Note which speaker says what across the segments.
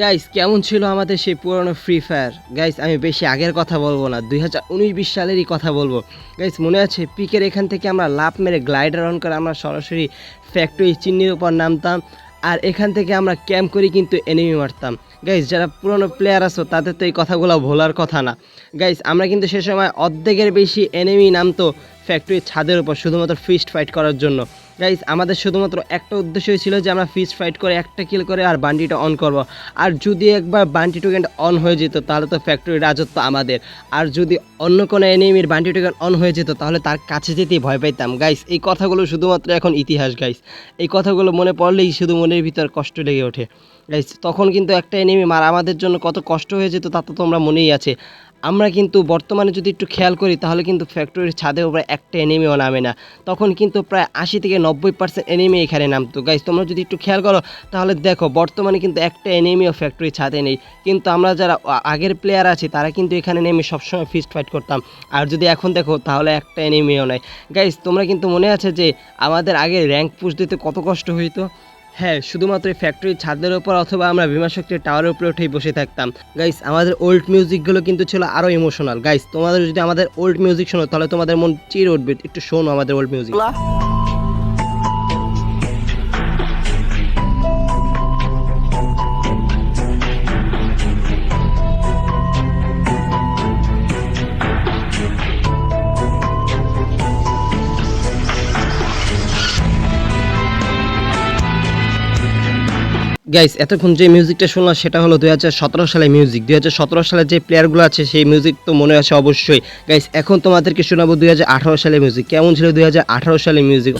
Speaker 1: Guys কেমন ছিল আমাদের সেই পুরনো ফ্রি ফায়ার। গাইস আমি বেশি আগের কথা বলবো না, 2019-20 সালেরই কথা বলবো। গাইস মনে আছে পিকের এখান থেকে আমরা লাফ মেরে গ্লাইডার অন করে আমরা সরাসরি ফ্যাক্টরি চিন্নির উপর নামতাম, আর এখান থেকে আমরা ক্যাম্প করি কিন্তু এনিমি মারতাম। গাইস যারা পুরনো প্লেয়ার আছো তাদের তো এই কথাগুলো ভোলার কথা না। গাইস আমরা কিন্তু সে সময় অর্ধেকের বেশি এনিমি নামতো ফ্যাক্টরির ছাদের উপর শুধুমাত্র ফিস্ট ফাইট করার জন্য। গাইস আমাদের শুধুমাত্র একটা উদ্দেশ্যই ছিল যে আমরা ফিস্ট ফাইট করে একটা কিল করে আর বান্ডিটা অন করব। আর যদি একবার বান্টি টোকেন অন হয়ে যেত তাহলে তো ফ্যাক্টরির রাজত্ব আমাদের। আর যদি অন্য কোনো এনিমির বান্টি টোকেন অন হয়ে যেত তাহলে তার কাছে যেতেই ভয় পাইতাম। গাইস এই কথাগুলো শুধুমাত্র এখন ইতিহাস। গাইস এই কথাগুলো মনে পড়লেই শুধু মনের ভিতর কষ্ট লেগে ওঠে। গাইস তখন কিন্তু একটা এনিমি মারা আমাদের জন্য কত কষ্ট হয়ে যেত তা তো তোমরা মনেই আছে। আমরা কিন্তু বর্তমানে যদি একটু খেয়াল করি তাহলে কিন্তু ফ্যাক্টরির ছাদের উপরে একটা এনিমিও নামে না। তখন কিন্তু প্রায় 80 থেকে 90% এনিমি এখানে নামতো। গাইস তোমরা যদি একটু খেয়াল করো তাহলে দেখো বর্তমানে কিন্তু একটা এনিমিও ফ্যাক্টরির ছাদে নেই। কিন্তু আমরা যারা আগের প্লেয়ার আছি তারা কিন্তু এখানে নেমে সবসময় ফিস্ট ফাইট করতাম। আর যদি এখন দেখো তাহলে একটা এনিমিও নাই। গাইস তোমরা কিন্তু মনে আছে যে আমাদের আগে র্যাঙ্ক পুশ দিতে কত কষ্ট হইতো। হ্যাঁ, শুধুমাত্র এই ফ্যাক্টরির ছাদের উপর অথবা আমরা বিমা শক্তির টাওয়ারের উপরে উঠেই বসে থাকতাম। গাইস আমাদের ওল্ড মিউজিকগুলো কিন্তু ছিল আরও ইমোশনাল। গাইস তোমাদের যদি আমাদের ওল্ড মিউজিক শোনো তাহলে তোমাদের মন চির উঠবে। একটু শোনো আমাদের ওল্ড মিউজিক। গাইস এতক্ষণ যে মিউজিকটা শুনলাম সেটা হলো 2017 সালের মিউজিক। 2017 সালে যে প্লেয়ারগুলো আছে সেই মিউজিক তো মনে আছে অবশ্যই। গাইস এখন তোমাদেরকে শোনাবো 2018 সালের মিউজিক। কেমন ছিল 2018 সালের মিউজিক?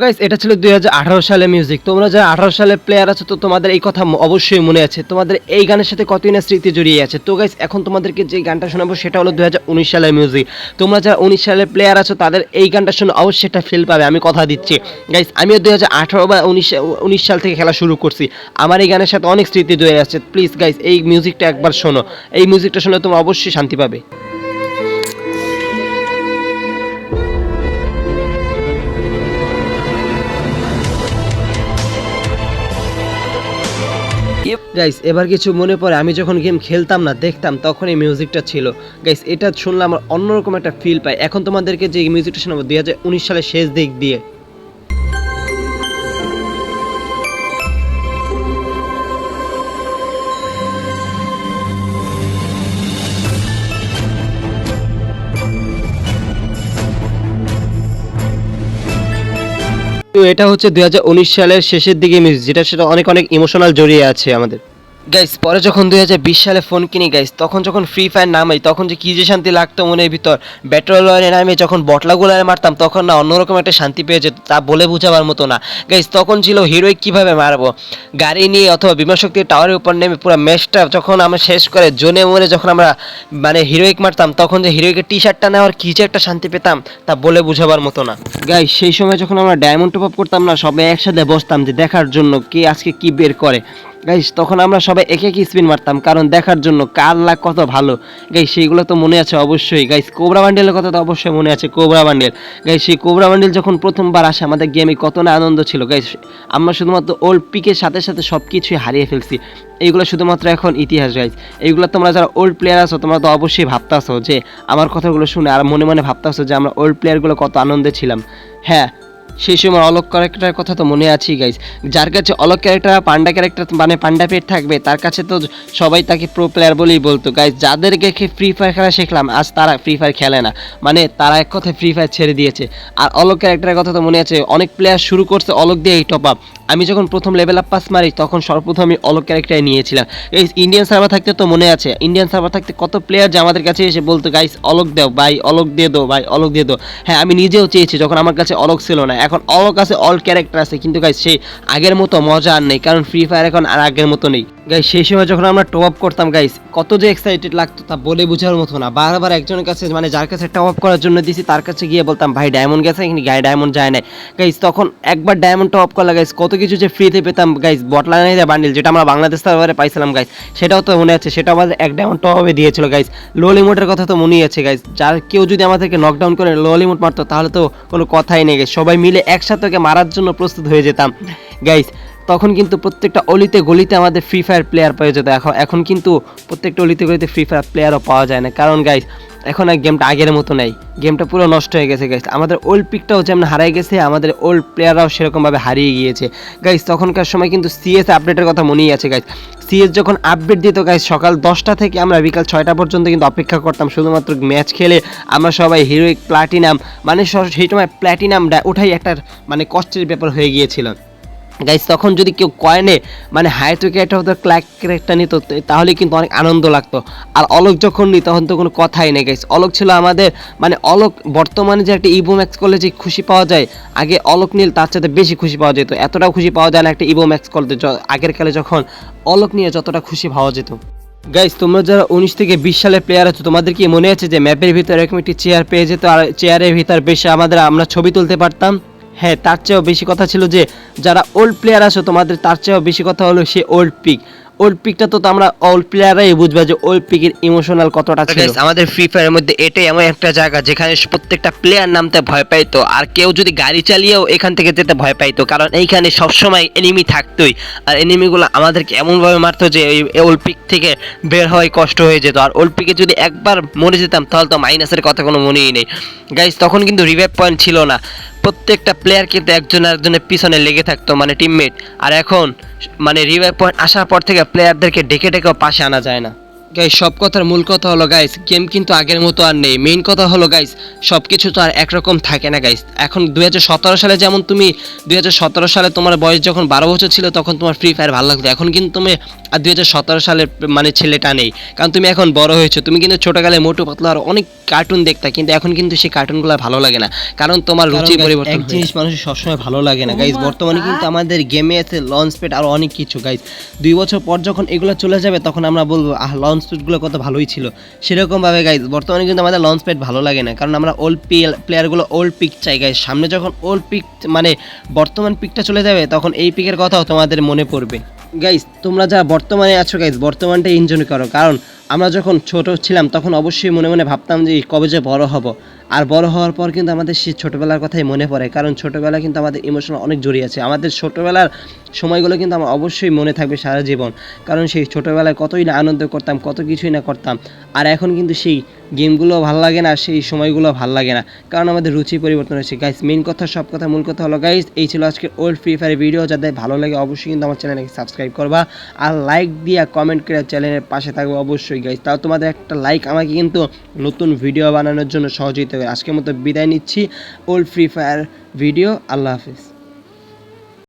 Speaker 1: গাইস এটা ছিল 2018 সালের মিউজিক। তোমরা যারা 18 সালের প্লেয়ার আছো তো তোমাদের এই কথা অবশ্যই মনে আছে। তোমাদের এই গানের সাথে কতই না স্মৃতি জড়িয়ে আছে। তো গাইস এখন তোমাদেরকে যে গানটা শোনাবো সেটা হলো 2019 সালের মিউজিক। তোমরা যারা 19 সালের প্লেয়ার আছো তাদের এই গানটা শুনে অবশ্যই একটা ফিল পাবে, আমি কথা দিচ্ছি। গাইস আমিও 2018 বা 19 সাল থেকে খেলা শুরু করছি। আমার এই গানের সাথে অনেক স্মৃতি জড়িয়ে আছে। প্লিজ গাইস এই মিউজিকটা একবার শোনো। এই মিউজিকটা শুনে তোমরা অবশ্যই শান্তি পাবে। গাইস এবার কিছু মনে পড়ে, আমি যখন গেম খেলতাম না দেখতাম তখন এই মিউজিকটা ছিল। গাইস এটা শুনলে আমার অন্যরকম একটা ফিল পাই। এখন তোমাদেরকে যে মিউজিকটা শোনাবো 2019 সালের শেষ দিক দিয়ে। তো এটা হচ্ছে 2019 সালের শেষের দিকে মিউজিক, যেটা সেটা অনেক অনেক ইমোশনাল জড়িয়ে আছে আমাদের। গাইস পরে যখন 2020 সালে ফোন কিনি গাইস, তখন যখন ফ্রি ফায়ার নামাই তখন যে কী যে শান্তি লাগতো মনের ভিতর। ব্যাটল রয়্যালে নামে যখন বটলাগুলারে মারতাম তখন না অন্যরকম একটা শান্তি পেয়ে যেত, তা বলে বোঝাবার মতো না। গাইস তখন ছিল হিরোইক কীভাবে মারবো, গাড়ি নিয়ে অথবা বিমা শক্তির টাওয়ারের উপর নেমে পুরো ম্যাচটা যখন আমরা শেষ করে জোনে মনে যখন আমরা মানে হিরোইক মারতাম তখন যে হিরোইকের টি শার্টটা নেওয়ার কী যে একটা শান্তি পেতাম তা বলে বোঝাবার মতো না। গাইস সেই সময় যখন আমরা ডায়মন্ড টপ আপ করতাম না, সবাই একসাথে বসতাম যে দেখার জন্য কে আজকে কি বের করে। গাইস তখন আমরা সবাই এক এক স্পিন মারতাম কারণ দেখার জন্য কার লাক কত ভালো। গাইস সেইগুলো তো মনে আছে অবশ্যই। গাইস কোবরা বান্ডেলের কথা তো অবশ্যই মনে আছে, কোবরা বান্ডেল। গাইস সেই কোবরা বান্ডেল যখন প্রথমবার আসে আমাদের গেমে কত না আনন্দ ছিল। গাইস আমরা শুধুমাত্র ওল্ড পিকের সাথে সাথে সব কিছুই হারিয়ে ফেলছি। এইগুলো শুধুমাত্র এখন ইতিহাস। গাইস এইগুলো তোমরা যারা ওল্ড প্লেয়ার আছো তোমরা তো অবশ্যই ভাবতাছো যে আমার কথাগুলো শুনে আর মনে মনে ভাবতাছো যে আমরা ওল্ড প্লেয়ারগুলো কত আনন্দে ছিলাম। হ্যাঁ সেই সময় অলোক ক্যারেক্টারের কথা তো মনে আছেই। গাইস যার কাছে অলোক ক্যারেক্টার পান্ডা ক্যারেক্টার মানে পান্ডা পেট থাকবে তার কাছে তো সবাই তাকে প্রো প্লেয়ার বলেই বলতো। গাইস যাদেরকে ফ্রি ফায়ার খেলা শিখলাম আজ তারা ফ্রি ফায়ার খেলে না, মানে তারা এক কথায় ফ্রি ফায়ার ছেড়ে দিয়েছে। আর অলোক ক্যারেক্টারের কথা তো মনে আছে, অনেক প্লেয়ার শুরু করছে অলোক দিয়ে এই টপ আপ। আমি যখন প্রথম লেভেল আপ পাস মারি তখন সর্বপ্রথম আমি অলোক ক্যারেক্টারে নিয়েছিলাম। এই ইন্ডিয়ান সার্ভার থাকতে তো মনে আছে, ইন্ডিয়ান সার্ভার থাকতে কত প্লেয়ার যে আমাদের কাছে এসে বলতো গাইস অলোক দাও ভাই, অলোক দিয়ে দো ভাই, অলোক দিয়ে দো। হ্যাঁ আমি নিজেও চেয়েছি যখন আমার কাছে অলোক ছিল না। এখন অলোক আছে, অল ক্যারেক্টার আছে, কিন্তু গাইস সেই আগের মতো মজা আর নেই কারণ ফ্রি ফায়ার এখন আর আগের মতো নেই। গাইস সেই সময় যখন আমরা টপ আপ করতাম গাইস কত যে এক্সাইটেড লাগতো তা বলে বোঝার মতো না। বারবার একজনের কাছে মানে যার কাছে টপ আপ করার জন্য দিছি তার কাছে গিয়ে বলতাম ভাই ডায়মন্ড গেছে কিন্তু গায়ে ডায়মন্ড যায় না গাইস। তখন একবার ডায়মন্ড টপ আপ করলে গাইস কত কিছু যে ফ্রিতে পেতাম গাইস, বটলাইনে বান্ডিল যেটা আমরা বাংলাদেশ সার্ভারে পাইছিলাম গাইস, সেটাও তো মনে আছে, সেটা আমাদের এক ডায়মন্ড টপ আপে দিয়েছিল গাইস। লো লিমিটের কথা তো মনেই আছে গাইস, যার কেউ যদি আমাদেরকে নকডাউন করে লো লিমিট মারতো তাহলে তো কোনো কথাই নেই গাইস, সবাই মিলে একসাথে ওকে মারার জন্য প্রস্তুত হয়ে যেতাম গাইস। তখন কিন্তু প্রত্যেকটা অলিতে গলিতে আমাদের ফ্রি ফায়ার প্লেয়ার পাওয়া যেত। এখন কিন্তু প্রত্যেকটা অলিতে গলিতে ফ্রি ফায়ার প্লেয়ারও পাওয়া যায় না, কারণ গাইস এখন আর গেমটা আগের মতো নাই, গেমটা পুরো নষ্ট হয়ে গেছে গাইস। আমাদের ওল্ড পিকটাও যেমন হারিয়ে গেছে, আমাদের ওল্ড প্লেয়াররাও সেরকমভাবে হারিয়ে গিয়েছে গাইস। তখনকার সময় কিন্তু সিএস আপডেটের কথা মনেই আছে গাইস, সিএস যখন আপডেট দিত গাইস সকাল 10টা থেকে আমরা বিকাল 6টা পর্যন্ত কিন্তু অপেক্ষা করতাম শুধুমাত্র ম্যাচ খেলে আমরা সবাই হিরোইক প্লাটিনাম মানে সেই সময় প্ল্যাটিনামটা ওঠাই একটা মানে কষ্টের ব্যাপার হয়ে গিয়েছিল গাইস। তখন যদি কেউ কয়েনে মানে হাইটুকে একটা হতো ক্র্যাকটা নিত তাহলে কিন্তু অনেক আনন্দ লাগতো। আর অলোক যখন নিই তখন তো কোনো কথাই নেই গাইস, অলোক ছিল আমাদের মানে অলোক বর্তমানে যে একটা ইভো ম্যাক্স করলে যে খুশি পাওয়া যায়, আগে অলোক নীল তার সাথে বেশি খুশি পাওয়া যেত, এতটাও খুশি পাওয়া যায় না একটা ইভো ম্যাক্স করতে আগের কালে যখন অলোক নিয়ে যতটা খুশি পাওয়া যেত। গাইস তোমরা যারা 19 থেকে 20 সালের প্লেয়ার আছো তোমাদের কি মনে আছে যে ম্যাপের ভিতরে এরকম একটি চেয়ার পেয়ে যেত আর চেয়ারের ভিতর বেশি আমরা ছবি তুলতে পারতাম? হ্যাঁ, তার চেয়েও বেশি কথা ছিল যে যারা ওল্ড প্লেয়ার আছো তোমাদের তার চেয়েও বেশি কথা হলো সে ওল্ড পিক। ওল্ড পিকটা তো আমরা ওল্ড প্লেয়াররাই বুঝবা যে ওল্ড পিকের ইমোশনাল কতটা ছিল। আমাদের ফ্রি ফায়ারের মধ্যে এটাই এমন একটা জায়গা যেখানে প্রত্যেকটা প্লেয়ার নামতে ভয় পাইতো, আর কেউ যদি গাড়ি চালিয়েও এখান থেকে যেতে ভয় পাইতো, কারণ এইখানে সবসময় এনিমি থাকতোই, আর এনিমিগুলো আমাদেরকে এমনভাবে মারতো যে ওই ওল্ড পিক থেকে বের হওয়াই কষ্ট হয়ে যেত। আর ওল্ড পিকে যদি একবার মরে যেতাম তাহলে তো মাইনাসের কথা কোনো মনেই নেই গাইস। তখন কিন্তু রিভাইভ পয়েন্ট ছিল না, প্রত্যেকটা প্লেয়ার কিন্তু একজন আরেকজনের পিছনে লেগে থাকতো মানে টিমমেট। আর এখন মানে রিভাইভ পয়েন্ট আসার পর থেকে প্লেয়ারদেরকে ডেকে ডেকেও পাশে আনা যায় না গাইস। সব কথার মূল কথা হলো গাইস গেম কিন্তু আগের মতো আর নেই। মেইন কথা হলো গাইস সব কিছু তো আর একরকম থাকে না গাইস। এখন 2017 সালে যেমন তুমি 2017 সালে তোমার বয়স যখন 12 বছর ছিল তখন তোমার ফ্রি ফায়ার ভালো লাগতো, এখন কিন্তু তুমি আর 2017 সালের মানে ছেলেটা নেই, কারণ তুমি এখন বড় হয়েছো। তুমি কিন্তু ছোটকালে মোটু পাতলা আর অনেক কার্টুন দেখতা, কিন্তু এখন কিন্তু সেই কার্টুনগুলো ভালো লাগে না, কারণ তোমার রুচি পরিবর্তন। এক জিনিস মানুষের সবসময় ভালো লাগে না গাইস, বর্তমানে কিন্তু আমাদের গেমে আছে লঞ্চ প্যাড আর অনেক কিছু গাইস। 2 বছর পর যখন এগুলো চলে যাবে তখন আমরা বলবো লঞ্চ প্যাডগুলো কত ভালোই ছিল। সেরকমভাবে গাইস বর্তমানে কিন্তু আমাদের লঞ্চ প্যাড ভালো লাগে না, কারণ আমরা ওল্ড প্লেয়ারগুলো ওল্ড পিক চাই গাইস। সামনে যখন ওল্ড পিক মানে বর্তমান পিকটা চলে যাবে তখন এই পিকের কথাও তোমাদের মনে পড়বে গাইস। তোমরা যারা বর্তমানে আছো গাইস বর্তমানটা এনজয় করো, কারণ আমরা যখন ছোট ছিলাম তখন অবশ্যই মনে মনে ভাবতাম যে কবে যে বড় হব, আর বড় হওয়ার পর কিন্তু আমাদের সেই ছোটোবেলার কথাই মনে পড়ে, কারণ ছোটোবেলা কিন্তু আমাদের ইমোশনাল অনেক জড়িয়ে আছে। আমাদের ছোটোবেলার সময়গুলো কিন্তু আমার অবশ্যই মনে থাকবে সারা জীবন, কারণ সেই ছোটোবেলায় কতই না আনন্দ করতাম, কত কিছুই না করতাম। আর এখন কিন্তু সেই গেমগুলো ভালো লাগে না, সেই সময়গুলো ভালো লাগে না, কারণ আমাদের রুচি পরিবর্তন হয়েছে গাইস। মেন কথা সব কথা মূল কথা হলো গাইস এই ছিল আজকের ওল্ড ফ্রি ফায়ার ভিডিও। যাদের ভালো লাগে অবশ্যই কিন্তু আমার চ্যানেলকে সাবস্ক্রাইব করবা আর লাইক দিয়া কমেন্ট করে চ্যানেলের পাশে থাকবে অবশ্যই গাইস। তাও তোমাদের একটা লাইক আমাকে কিন্তু নতুন ভিডিও বানানোর জন্য সহযোগিতা হবে। আজকের মতো বিদায় নিচ্ছি ওল্ড ফ্রি ফায়ার ভিডিও, আল্লাহ হাফিজ।